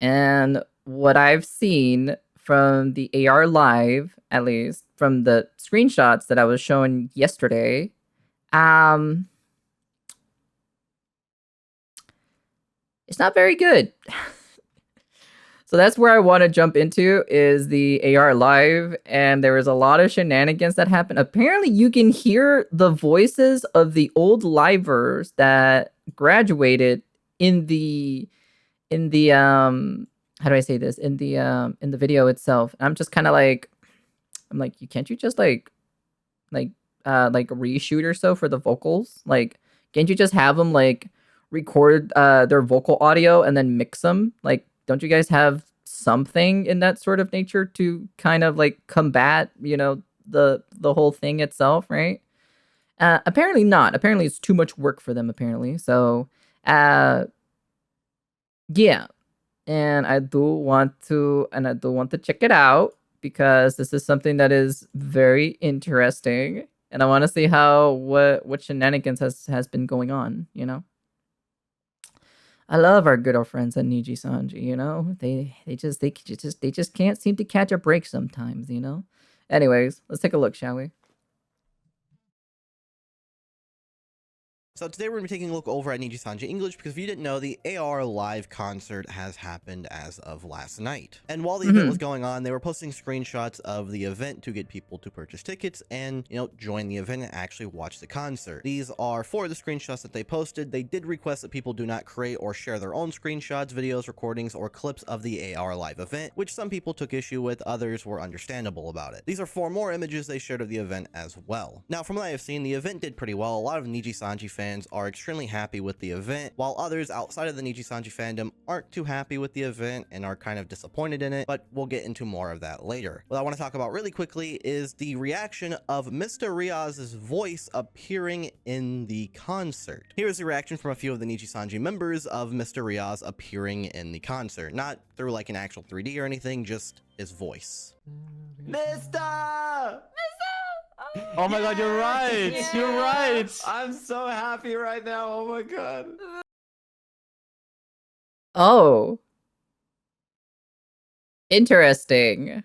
And what I've seen from the AR Live, at least from the screenshots that I was showing yesterday, it's not very good. So that's where I want to jump into is the AR Live, and there was a lot of shenanigans that happened. Apparently, you can hear the voices of the old livers that graduated in the how do I say this, in the video itself. I'm just kind of like, I'm like, you can't you just like reshoot or so for the vocals? Like, can't you just have them like record their vocal audio and then mix them? Like, don't you guys have something in that sort of nature to kind of like combat, you know, the whole thing itself, right? Apparently not. Apparently it's too much work for them. Apparently, so yeah, and I do want to check it out because this is something that is very interesting, and I want to see how what shenanigans has been going on. You know, I love our good old friends at NIJI Sanji. You know, they just can't seem to catch a break sometimes. You know. Anyways, let's take a look, shall we? So today we're going to be taking a look over at NIJI Sanji English because if you didn't know, the AR live concert has happened as of last night. And while the event was going on, they were posting screenshots of the event to get people to purchase tickets and, you know, join the event and actually watch the concert. These are 4 of the screenshots that they posted. They did request that people do not create or share their own screenshots, videos, recordings, or clips of the AR live event, which some people took issue with, others were understandable about it. These are 4 more images they shared of the event as well. Now, from what I have seen, the event did pretty well. A lot of NIJI Sanji fans are extremely happy with the event, while others outside of the NIJI Sanji fandom aren't too happy with the event and are kind of disappointed in it, but we'll get into more of that later. What I want to talk about really quickly is the reaction of Mr. Riaz's voice appearing in the concert. Here's the reaction from a few of the NIJI Sanji members of Mr. Riaz appearing in the concert. Not through like an actual 3D or anything, just his voice. Mister! Oh my god, you're right! Yeah. You're right! I'm so happy right now, oh my god. Oh, interesting.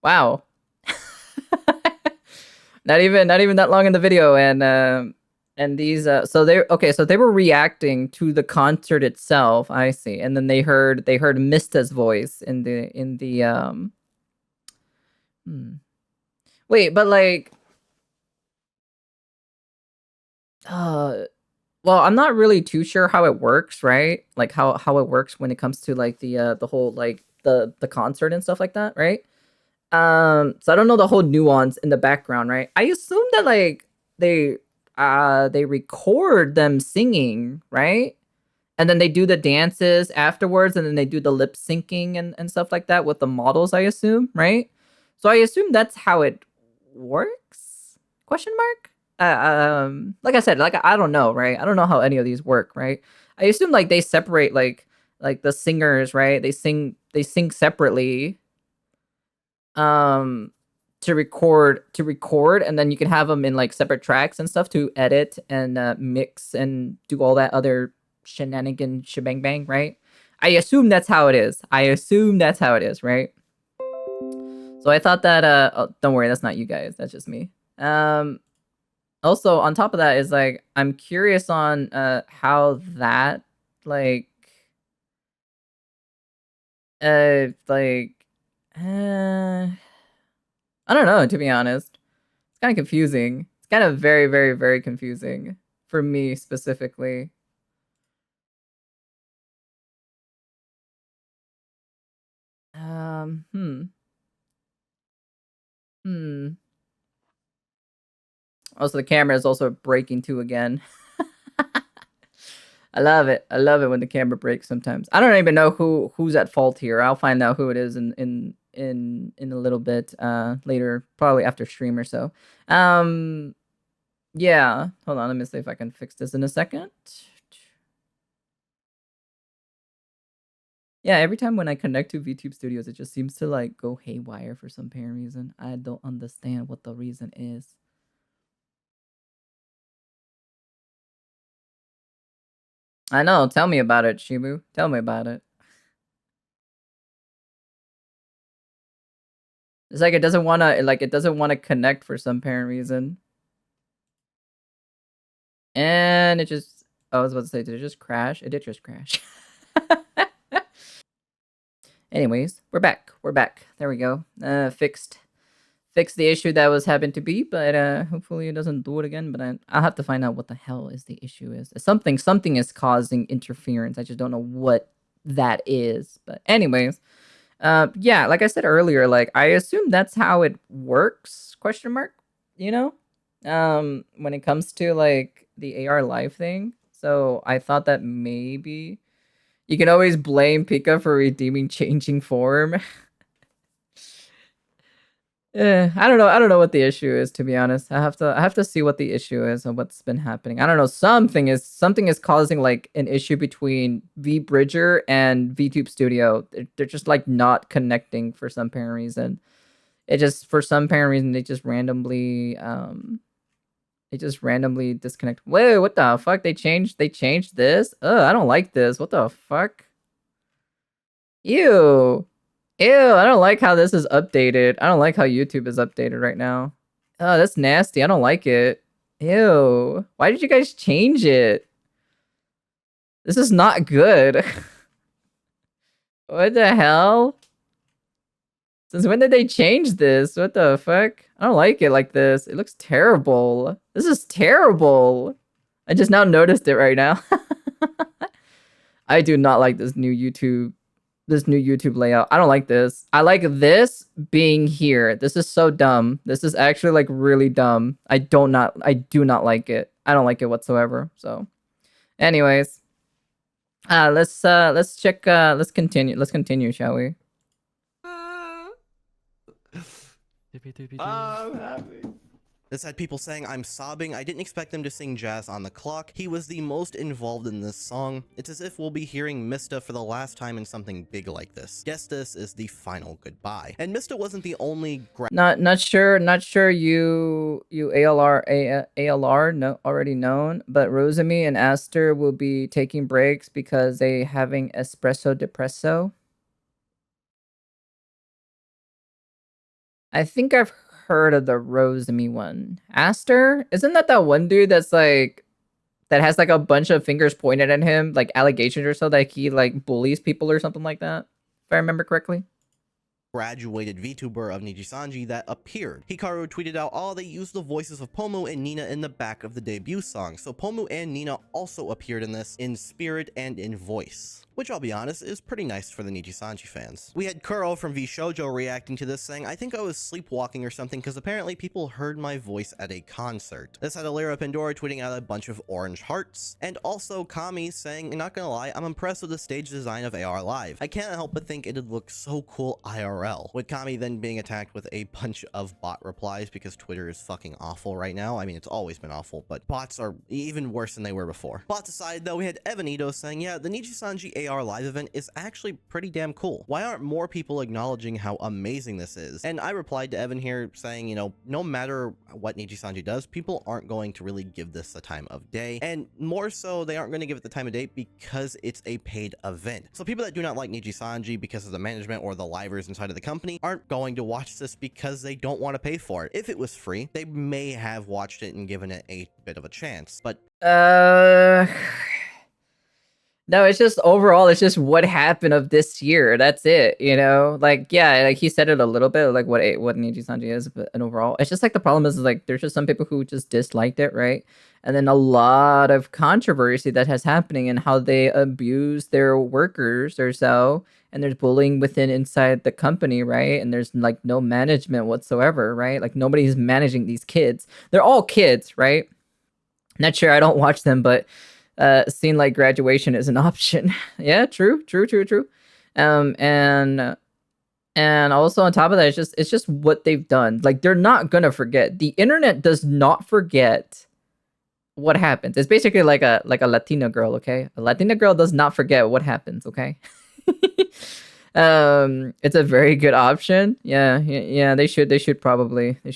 Wow. Not even that long in the video, and these so they were reacting to the concert itself. I see, and then they heard Mista's voice in the. Wait, but like, well, I'm not really too sure how it works, right? Like how it works when it comes to like the whole like the concert and stuff like that, right? So I don't know the whole nuance in the background, right? I assume that like they record them singing, right? And then they do the dances afterwards, and then they do the lip syncing and stuff like that with the models, I assume, right? So I assume that's how it works? Question mark? Like I said, like I don't know, right? I don't know how any of these work, right? I assume like they separate like the singers, right? They sing separately to record, and then you can have them in like separate tracks and stuff to edit and mix and do all that other shenanigan shebang bang, right? I assume that's how it is. Right? So I thought that oh, don't worry, that's not you guys, that's just me. Also on top of that is like I'm curious on how that like like I don't know, to be honest. It's kind of confusing. It's kind of very, very, very confusing for me specifically. Um, hmm. Hmm. Also, the camera is also breaking too again. I love it. I love it when the camera breaks sometimes. I don't even know who's at fault here. I'll find out who it is in a little bit later, probably after stream or so. Yeah. Hold on, let me see if I can fix this in a second. Yeah, every time when I connect to VTube Studios, it just seems to like go haywire for some apparent reason. I don't understand what the reason is. I know. Tell me about it, Shibu. Tell me about it. It's like it doesn't want to connect for some apparent reason. And it just I was about to say, did it just crash? It did just crash. Anyways, we're back. We're back. There we go. Fixed the issue that was happened to be, but hopefully it doesn't do it again. But I'll have to find out what the hell is the issue is. Something is causing interference. I just don't know what that is. But anyways, yeah, like I said earlier, like I assume that's how it works, question mark, you know? When it comes to like the AR live thing. So I thought that maybe you can always blame Pika for redeeming changing form. I don't know. I don't know what the issue is, to be honest. I have to see what the issue is and what's been happening. I don't know. Something is causing like an issue between V Bridger and VTube Studio. They're just like not connecting for some apparent reason. They just randomly disconnect. Wait, what the fuck? They changed this? Ugh, I don't like this. What the fuck? Ew. Ew, I don't like how this is updated. I don't like how YouTube is updated right now. Oh, that's nasty. I don't like it. Ew. Why did you guys change it? This is not good. What the hell? Since when did they change this? What the fuck? I don't like it like this. It looks terrible. This is terrible. I just now noticed it right now. I do not like this new YouTube layout. I don't like this. I like this being here. This is so dumb. This is actually like really dumb. I do not like it. I don't like it whatsoever. So anyways, let's continue, shall we? I'm happy. This had people saying, I'm sobbing. I didn't expect them to sing Jazz on the Clock. He was the most involved in this song. It's as if we'll be hearing Mista for the last time in something big like this. Guess this is the final goodbye. And Mista wasn't the only Not sure you ALR no already known, but Rosemi and Aster will be taking breaks because they having espresso depresso. I think I've heard of the Rosemi one. Aster? Isn't that one dude that's like that has like a bunch of fingers pointed at him, like allegations or so, that he like bullies people or something like that? If I remember correctly. Graduated VTuber of NIJI Sanji that appeared. Hikaru tweeted out, oh, they used the voices of Pomu and Nina in the back of the debut song. So Pomu and Nina also appeared in this in spirit and in voice, which I'll be honest is pretty nice for the NIJI Sanji fans. We had Kuro from V Shoujo reacting to this saying, I think I was sleepwalking or something because apparently people heard my voice at a concert. This had Alira Pandora tweeting out a bunch of orange hearts, and also Kami saying, not gonna lie, I'm impressed with the stage design of AR Live. I can't help but think it'd look so cool IRL. With Kami then being attacked with a bunch of bot replies because Twitter is fucking awful right now. I mean, it's always been awful, but bots are even worse than they were before. Bots aside though, we had Evanito saying, yeah, the NIJI Sanji AR Live event is actually pretty damn cool. Why aren't more people acknowledging how amazing this is? And I replied to Evan here saying, you know, no matter what NIJI Sanji does, people aren't going to really give this the time of day. And more so, they aren't going to give it the time of day because it's a paid event. So people that do not like NIJI Sanji because of the management or the livers inside of the company aren't going to watch this because they don't want to pay for it. If it was free, they may have watched it and given it a bit of a chance, but no, it's just overall, it's just what happened of this year. That's it, you know? Like, yeah, like he said it a little bit, like what NIJI Sanji is, but and overall, it's just like the problem is like there's just some people who just disliked it, right? And then a lot of controversy that has happening and how they abuse their workers or so, and there's bullying inside the company, right? And there's like no management whatsoever, right? Like nobody's managing these kids. They're all kids, right? Not sure, I don't watch them, but scene like graduation is an option. Yeah, true. And also on top of that, it's just what they've done. Like they're not gonna forget. The internet does not forget what happens. It's basically like a Latina girl, okay? A Latina girl does not forget what happens, okay? It's a very good option. Yeah, they should probably. I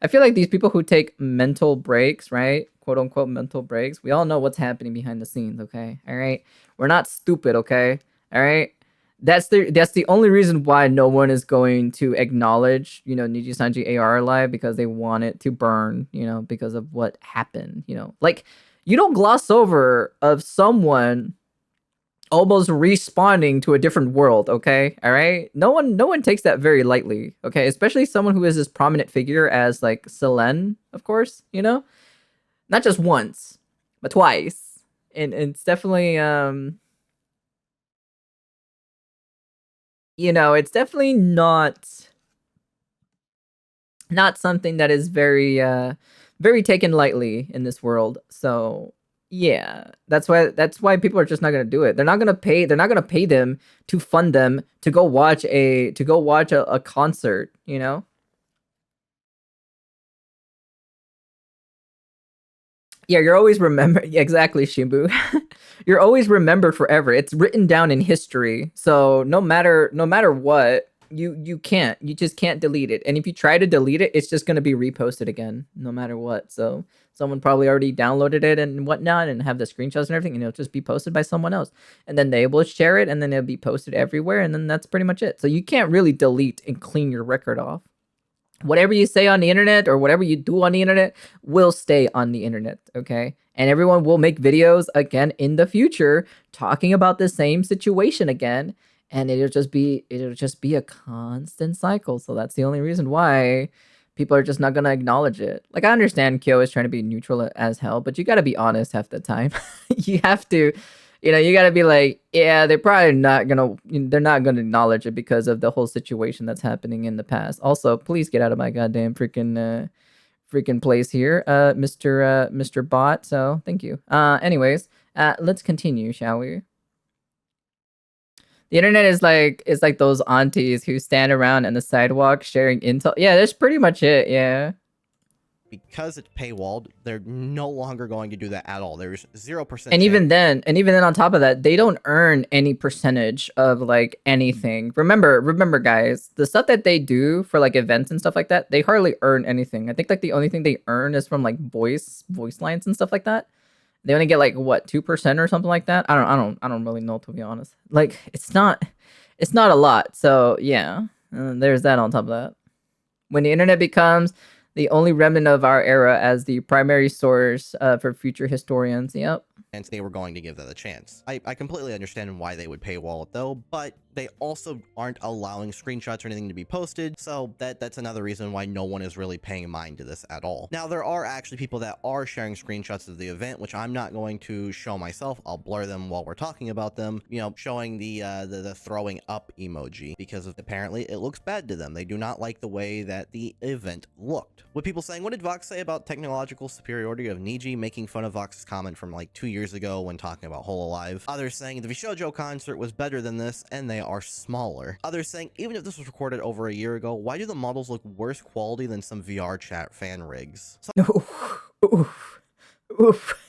feel like these people who take mental breaks, right? quote unquote mental breaks, we all know what's happening behind the scenes, okay? All right? We're not stupid, okay? All right? That's the only reason why no one is going to acknowledge, you know, Niji Sanji AR alive, because they want it to burn, you know, because of what happened, you know. Like, you don't gloss over of someone almost respawning to a different world, okay? All right? No one takes that very lightly, okay? Especially someone who is this prominent figure as like Selene, of course, you know? Not just once, but twice. And it's definitely you know, it's definitely not something that is very taken lightly in this world. So yeah, that's why people are just not gonna do it. They're not gonna pay them to fund them to go watch a concert, you know? Yeah, you're always remembered. Yeah, exactly, Shimbu. You're always remembered forever. It's written down in history. So no matter what, you just can't delete it. And if you try to delete it, it's just gonna be reposted again, no matter what. So someone probably already downloaded it and whatnot and have the screenshots and everything, and it'll just be posted by someone else. And then they will share it, and then it'll be posted everywhere, and then that's pretty much it. So you can't really delete and clean your record off. Whatever you say on the internet or whatever you do on the internet will stay on the internet, okay? And everyone will make videos again in the future talking about the same situation again, and it'll just be a constant cycle. So that's the only reason why people are just not gonna acknowledge it. Like, I understand Kyo is trying to be neutral as hell, but you gotta be honest half the time. You have to, you know, you gotta be like, yeah, they're not gonna acknowledge it because of the whole situation that's happening in the past. Also, please get out of my goddamn freaking place here, Mr. Bot. So thank you. Anyways, let's continue, shall we? The internet is like those aunties who stand around on the sidewalk sharing intel. Yeah, that's pretty much it. Yeah. Because it's paywalled, they're no longer going to do that at all. There's 0%. And even then on top of that, they don't earn any percentage of like anything. Remember guys, the stuff that they do for like events and stuff like that, they hardly earn anything. I think like the only thing they earn is from like voice lines and stuff like that. They only get like what, 2% or something like that. I don't really know, to be honest. Like, it's not a lot. So yeah, there's that on top of that. When the internet becomes the only remnant of our era as the primary source for future historians. Yep. And they were going to give that a chance. I completely understand why they would paywall it though, but they also aren't allowing screenshots or anything to be posted, so that's another reason why no one is really paying mind to this at all. Now, there are actually people that are sharing screenshots of the event, which I'm not going to show myself. I'll blur them while we're talking about them, you know, showing the throwing up emoji, because apparently it looks bad to them. They do not like the way that the event looked. With people saying, what did Vox say about technological superiority of NIJI, making fun of Vox's comment from like 2 years ago when talking about Hololive. Others saying the Vishojo concert was better than this, and they are smaller. Others saying, even if this was recorded over a year ago, why do the models look worse quality than some VR chat fan rigs? Oof. Oof.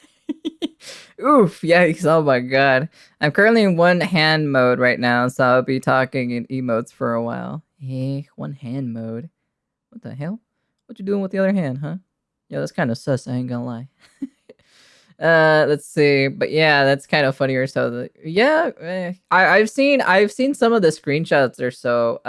Yikes. Oh my god. I'm currently in one hand mode right now, so I'll be talking in emotes for a while. Hey, one hand mode. What the hell? What you doing with the other hand, huh? Yeah, that's kind of sus, I ain't gonna lie. Let's see, but yeah, that's kind of funnier. So I've seen some of the screenshots or so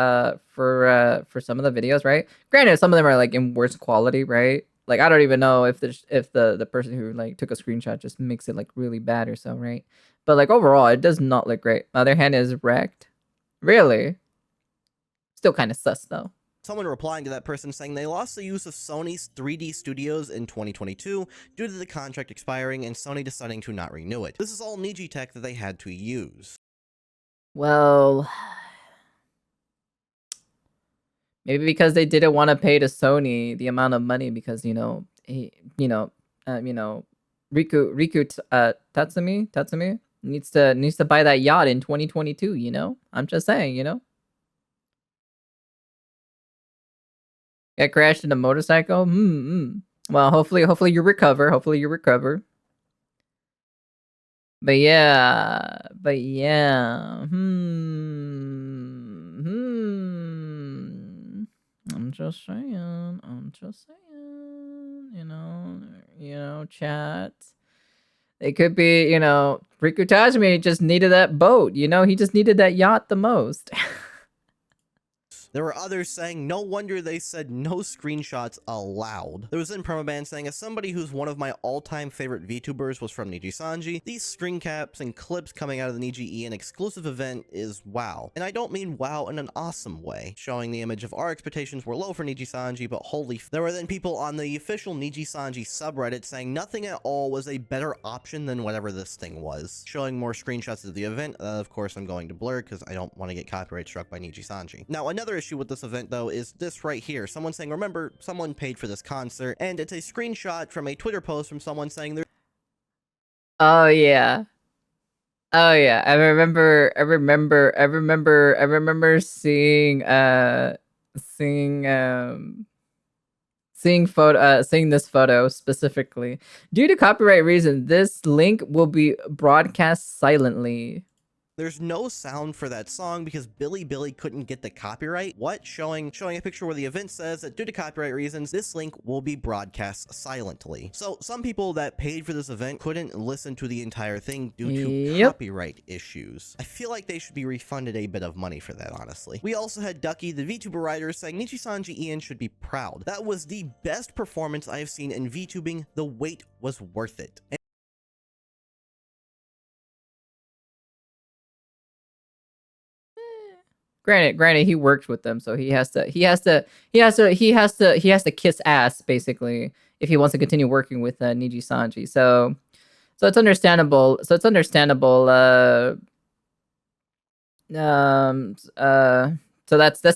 for some of the videos, right? Granted, some of them are like in worse quality, right? Like, I don't even know if the person who like took a screenshot just makes it like really bad or so, right? But like overall, it does not look great. My other hand is wrecked. Really? Still kind of sus though. Someone replying to that person saying they lost the use of Sony's 3D Studios in 2022 due to the contract expiring and Sony deciding to not renew it. This is all NIJI tech that they had to use. Well, maybe because they didn't want to pay to Sony the amount of money, because Riku Tatsumi needs to buy that yacht in 2022. You know, I'm just saying. You know. Got crashed in a motorcycle? Well, hopefully you recover. Hopefully you recover. But yeah. I'm just saying. You know. chat. It could be, Riku Tajimi just needed that boat, he just needed that yacht the most. There were others saying, no wonder they said no screenshots allowed. There was in Permaban saying, as somebody who's one of my all-time favorite VTubers was from NIJI Sanji, these screen caps and clips coming out of the NIJI an exclusive event is wow. And I don't mean wow in an awesome way, showing the image of our expectations were low for NIJI Sanji, but holy there were then people on the official NIJI Sanji subreddit saying nothing at all was a better option than whatever this thing was, showing more screenshots of the event. Of course, I'm going to blur because I don't want to get copyright struck by NIJI Sanji. Now, another issue with this event though is this right here. Someone saying, remember, someone paid for this concert, and it's a screenshot from a Twitter post from someone saying there. Oh yeah. I remember seeing seeing this photo specifically. Due to copyright reasons, this link will be broadcast silently. There's no sound for that song because Billy couldn't get the copyright. What? Showing a picture where the event says that due to copyright reasons, this link will be broadcast silently. So some people that paid for this event couldn't listen to the entire thing due to copyright issues. I feel like they should be refunded a bit of money for that, honestly. We also had Ducky, the VTuber writer, saying NIJI Sanji Ian should be proud. That was the best performance I have seen in VTubing. The wait was worth it. Granted, he worked with them, so he has to kiss ass basically if he wants to continue working with NIJI Sanji. So it's understandable. So that's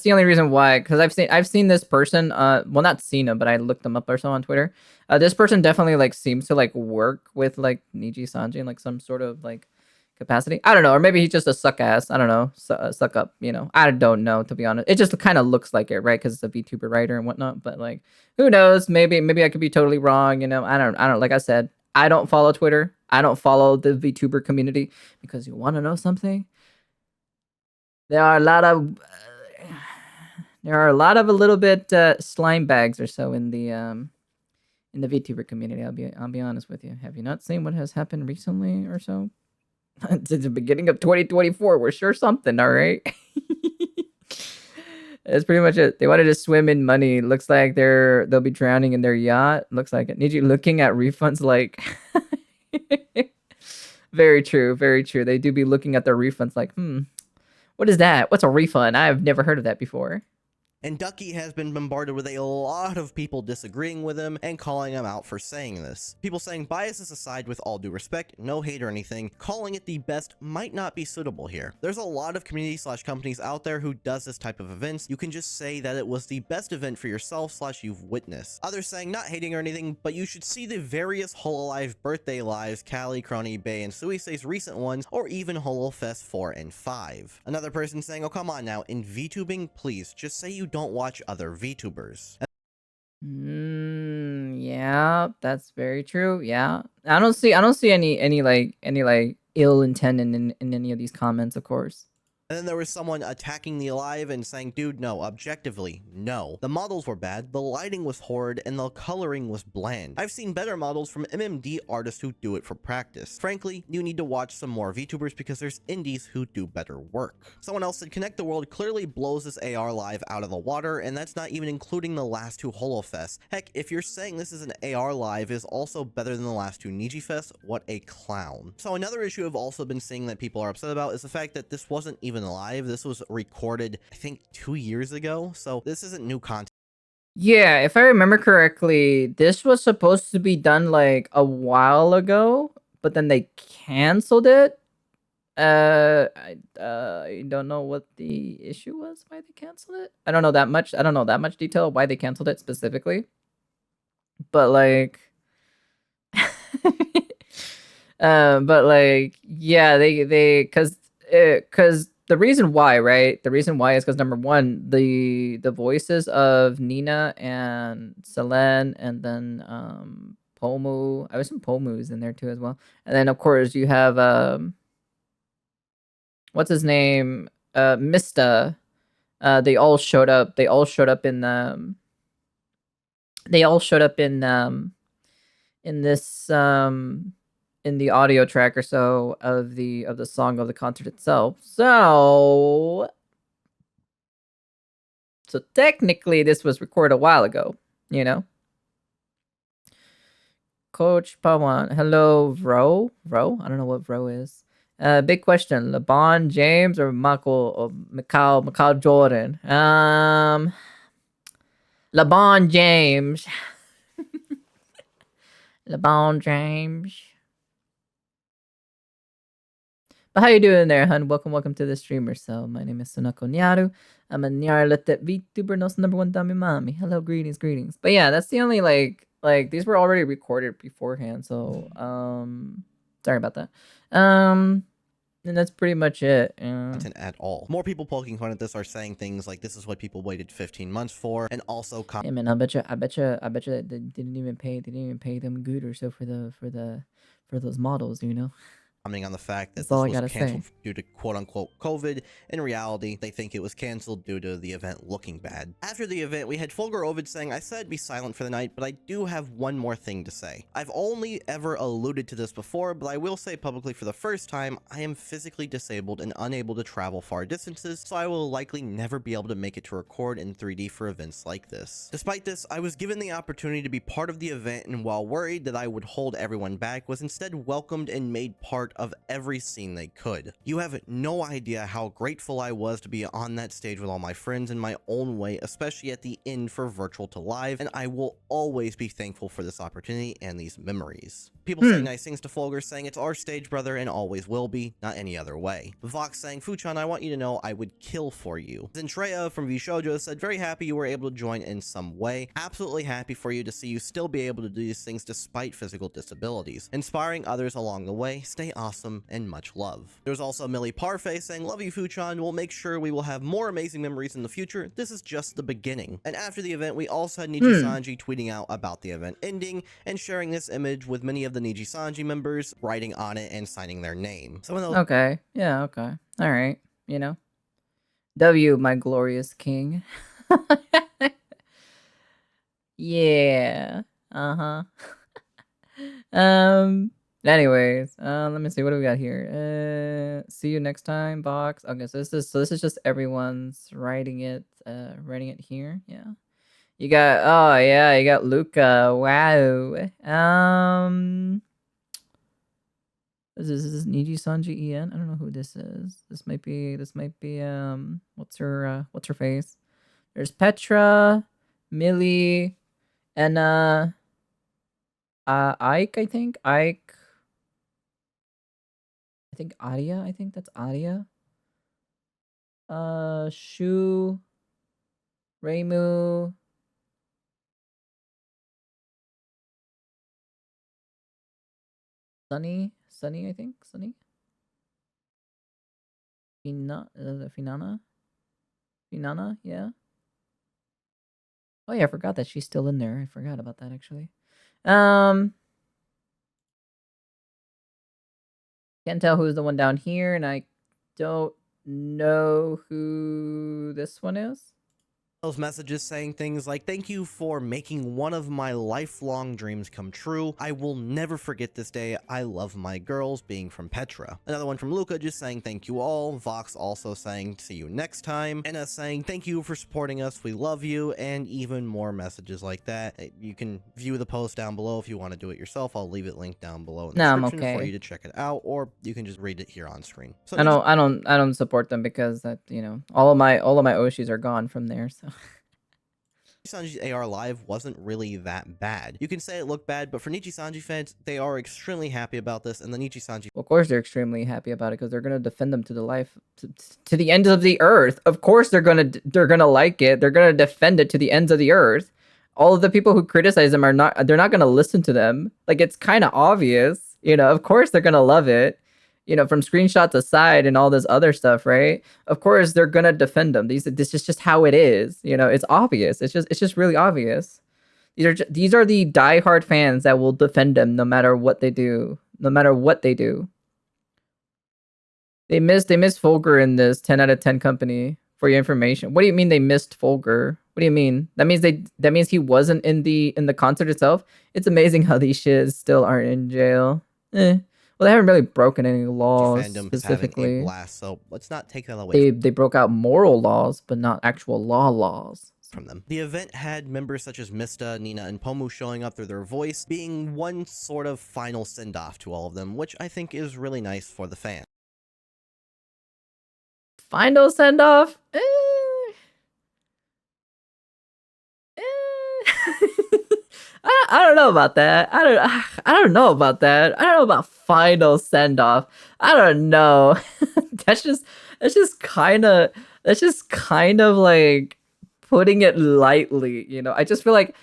the only reason why. Because I've seen this person. Well, not seen him, but I looked them up or so on Twitter. This person definitely seems to work with NIJI Sanji in some sort of capacity. I don't know, or maybe he's just a suck ass. I don't know, suck up. I don't know, to be honest. It just kind of looks like it, right? Because it's a VTuber writer and whatnot. But who knows? Maybe I could be totally wrong. I don't. Like I said, I don't follow Twitter. I don't follow the VTuber community because you want to know something. There are a lot of a little bit slime bags or so in the VTuber community. I'll be honest with you. Have you not seen what has happened recently or so? Since the beginning of 2024, we're sure something, all right? That's pretty much it. They wanted to swim in money. Looks like they'll be drowning in their yacht. Looks like it. Need you looking at refunds Very true, very true. They do be looking at their refunds what is that? What's a refund? I've never heard of that before. And Ducky has been bombarded with a lot of people disagreeing with him and calling him out for saying this. People saying, biases aside, with all due respect, no hate or anything, calling it the best might not be suitable here. There's a lot of community/companies out there who does this type of events. You can just say that it was the best event for yourself/you've witnessed. Others saying, not hating or anything, but you should see the various Hololive birthday lives, Callie, Crony, Bay, and Suisei's recent ones, or even HoloFest 4 and 5. Another person saying, oh come on now, in VTubing, please, just say you don't watch other VTubers. Yeah, that's very true. Yeah, I don't see any ill intent in any of these comments, of course. And then there was someone attacking the Alive and saying, dude, no, objectively, no. The models were bad, the lighting was horrid, and the coloring was bland. I've seen better models from MMD artists who do it for practice. Frankly, you need to watch some more VTubers because there's indies who do better work. Someone else said, Connect the World clearly blows this AR Live out of the water, and that's not even including the last two HoloFests. Heck, if you're saying this is an AR Live is also better than the last two NIJI Fests, what a clown. So another issue I've also been seeing that people are upset about is the fact that this wasn't even live. This was recorded, I think, 2 years ago, so this isn't new content. Yeah, if I remember correctly, this was supposed to be done a while ago, but then they canceled it. I don't know what the issue was, why they canceled it. I don't know that much. I don't know that much detail why they canceled it specifically. But yeah, they because the reason why, right? The reason why is because number one, the voices of Nina and Selene, and then Pomu. I was some Pomu's in there too as well. And then of course you have what's his name? Mista. They all showed up. They all showed up in in this in the audio track or so of the song of the concert itself. So technically this was recorded a while ago, you know. Coach Pawan, hello, Vro. I don't know what Vro is. Big question: LeBron James or Michael Jordan? LeBron James. LeBron James. But how you doing there, hun? Welcome to the streamer. So my name is Sunako Nyaru. I'm a Nyaru VTuber, no number one dummy mommy. Hello, greetings. But yeah, that's the only like these were already recorded beforehand. So sorry about that. And that's pretty much it. Content at all. More people poking fun at this are saying things like this is what people waited 15 months for, and also hey man, I bet you that they didn't even pay them good or so for those models, you know. commenting on the fact that That's all I this gotta was canceled say. due to quote-unquote COVID. In reality, they think it was canceled due to the event looking bad. After the event, we had Fulgur Ovid saying, I said be silent for the night, but I do have one more thing to say. I've only ever alluded to this before, but I will say publicly for the first time, I am physically disabled and unable to travel far distances, so I will likely never be able to make it to record in 3D for events like this. Despite this, I was given the opportunity to be part of the event, and while worried that I would hold everyone back, was instead welcomed and made part of every scene they could. You have no idea how grateful I was to be on that stage with all my friends in my own way, especially at the end for virtual to live, and I will always be thankful for this opportunity and these memories. People say nice things to Fulgur, saying it's our stage, brother, and always will be, not any other way. Vox saying, Fuchan, I want you to know I would kill for you. Zentreya from Vshoujo said, very happy you were able to join in some way. Absolutely happy for you to see you still be able to do these things despite physical disabilities. Inspiring others along the way. Stay awesome and much love. There's also Millie Parfait saying, love you, Fuchan. We'll make sure we will have more amazing memories in the future. This is just the beginning. And after the event, we also had NIJI Sanji tweeting out about the event ending and sharing this image with many of the NIJI Sanji members writing on it and signing their name. Some of those Okay. Yeah, okay. All right. You know. W, my glorious king. Yeah. Uh-huh. Anyways, let me see, what do we got here? See you next time, box. Okay, so this is just everyone's writing it here. Yeah. You got, oh yeah, you got Luca. Wow. This is Niji Sanji En. I don't know who this is. This might be what's her face? There's Petra, Millie, and Ike, I think. Ike. I think Aria. I think that's Aria. Shu, Reimu. Sunny, I think. Sunny. Finana, yeah. Oh yeah, I forgot that she's still in there. I forgot about that actually. Can't tell who's the one down here, and I don't know who this one is. Those messages saying things like, thank you for making one of my lifelong dreams come true. I will never forget this day. I love my girls, being from Petra. Another one from Luca just saying thank you all. Vox also saying see you next time. Anna saying thank you for supporting us. We love you. And even more messages like that. You can view the post down below if you want to do it yourself. I'll leave it linked down below in the description for you to check it out, or you can just read it here on screen. So I don't support them because that, you know, all of my Oshis are gone from there, so Sanji's AR live wasn't really that bad. You can say it looked bad, but for NIJI Sanji fans, they are extremely happy about this, and the NIJI Sanji... Well, of course they're extremely happy about it, because they're going to defend them to the life, to the ends of the earth. Of course they're gonna like it. They're gonna defend it to the ends of the earth. All of the people who criticize them they're not gonna listen to them. Like, it's kind of obvious, you know. Of course they're gonna love it. You know, from screenshots aside and all this other stuff, right? Of course, they're gonna defend them. This is just how it is. You know, it's obvious. It's just really obvious. These are the diehard fans that will defend them no matter what they do. No matter what they do. They missed Fulgur in this 10 out of 10 company, for your information. What do you mean they missed Fulgur? What do you mean? That means he wasn't in the concert itself. It's amazing how these shiz still aren't in jail. Well, they haven't really broken any laws fandom is having a specifically. blast, so let's not take that away They broke out moral laws, but not actual laws. from them. The event had members such as Mista, Nina, and Pomu showing up through their voice, being one sort of final send-off to all of them, which I think is really nice for the fans. Final send off? I don't know about that. I don't know about that. I don't know about final send off. I don't know. that's just kind of like putting it lightly, you know. I just feel like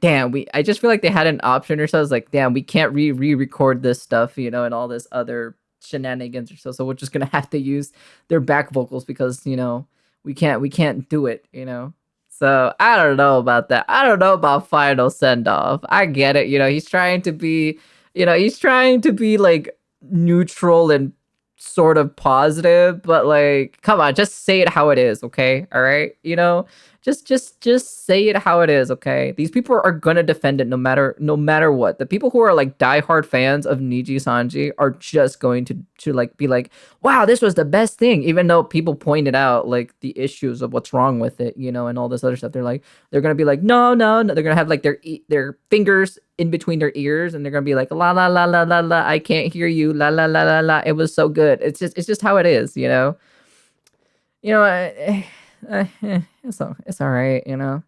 damn, I just feel like they had an option or so. It's like, damn, we can't re-record this stuff, you know, and all this other shenanigans or so. So we're just gonna have to use their back vocals because, you know, we can't do it, you know. So I don't know about that. I don't know about final send off. I get it, you know, he's trying to be like neutral and sort of positive, but like, come on, just say it how it is, okay? All right, you know, just say it how it is, okay? These people are gonna defend it no matter what. The people who are like diehard fans of NIJI Sanji are just going to like be like, wow, this was the best thing, even though people pointed out like the issues of what's wrong with it, you know, and all this other stuff. They're gonna be like, no. They're gonna have like their fingers in between their ears, and they're gonna be like, la la la la la la, I can't hear you, la la la la la. It was so good. It's just how it is, you know. You know, it's all right, you know.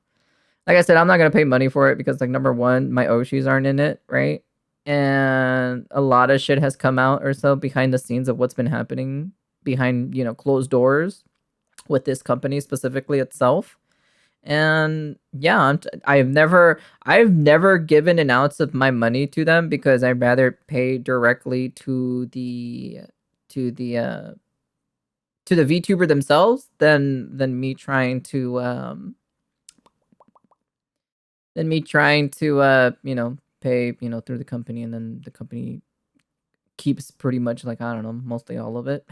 Like I said, I'm not gonna pay money for it because, like, number one, my Oshis aren't in it, right? And a lot of shit has come out or so behind the scenes of what's been happening behind, you know, closed doors with this company specifically itself. And yeah, I've never given an ounce of my money to them because I'd rather pay directly to the VTuber themselves than me trying to you know, pay, you know, through the company, and then the company keeps pretty much like, I don't know, mostly all of it,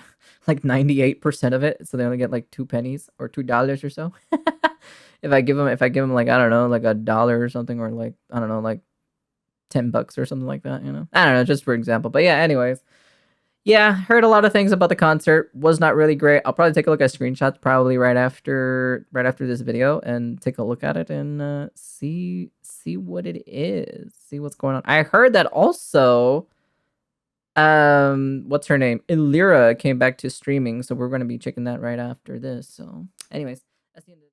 like 98% of it, so they only get like 2 pennies or $2 or so. if I give them like, I don't know, like $1 or something, or like, I don't know, like $10 or something like that, you know. I don't know, just for example. But yeah, anyways. Yeah, heard a lot of things about the concert. Was not really great. I'll probably take a look at screenshots probably right after this video and take a look at it and see what it is. See what's going on. I heard that also what's her name? Illyra came back to streaming, so we're going to be checking that right after this. So, anyways, that's the end of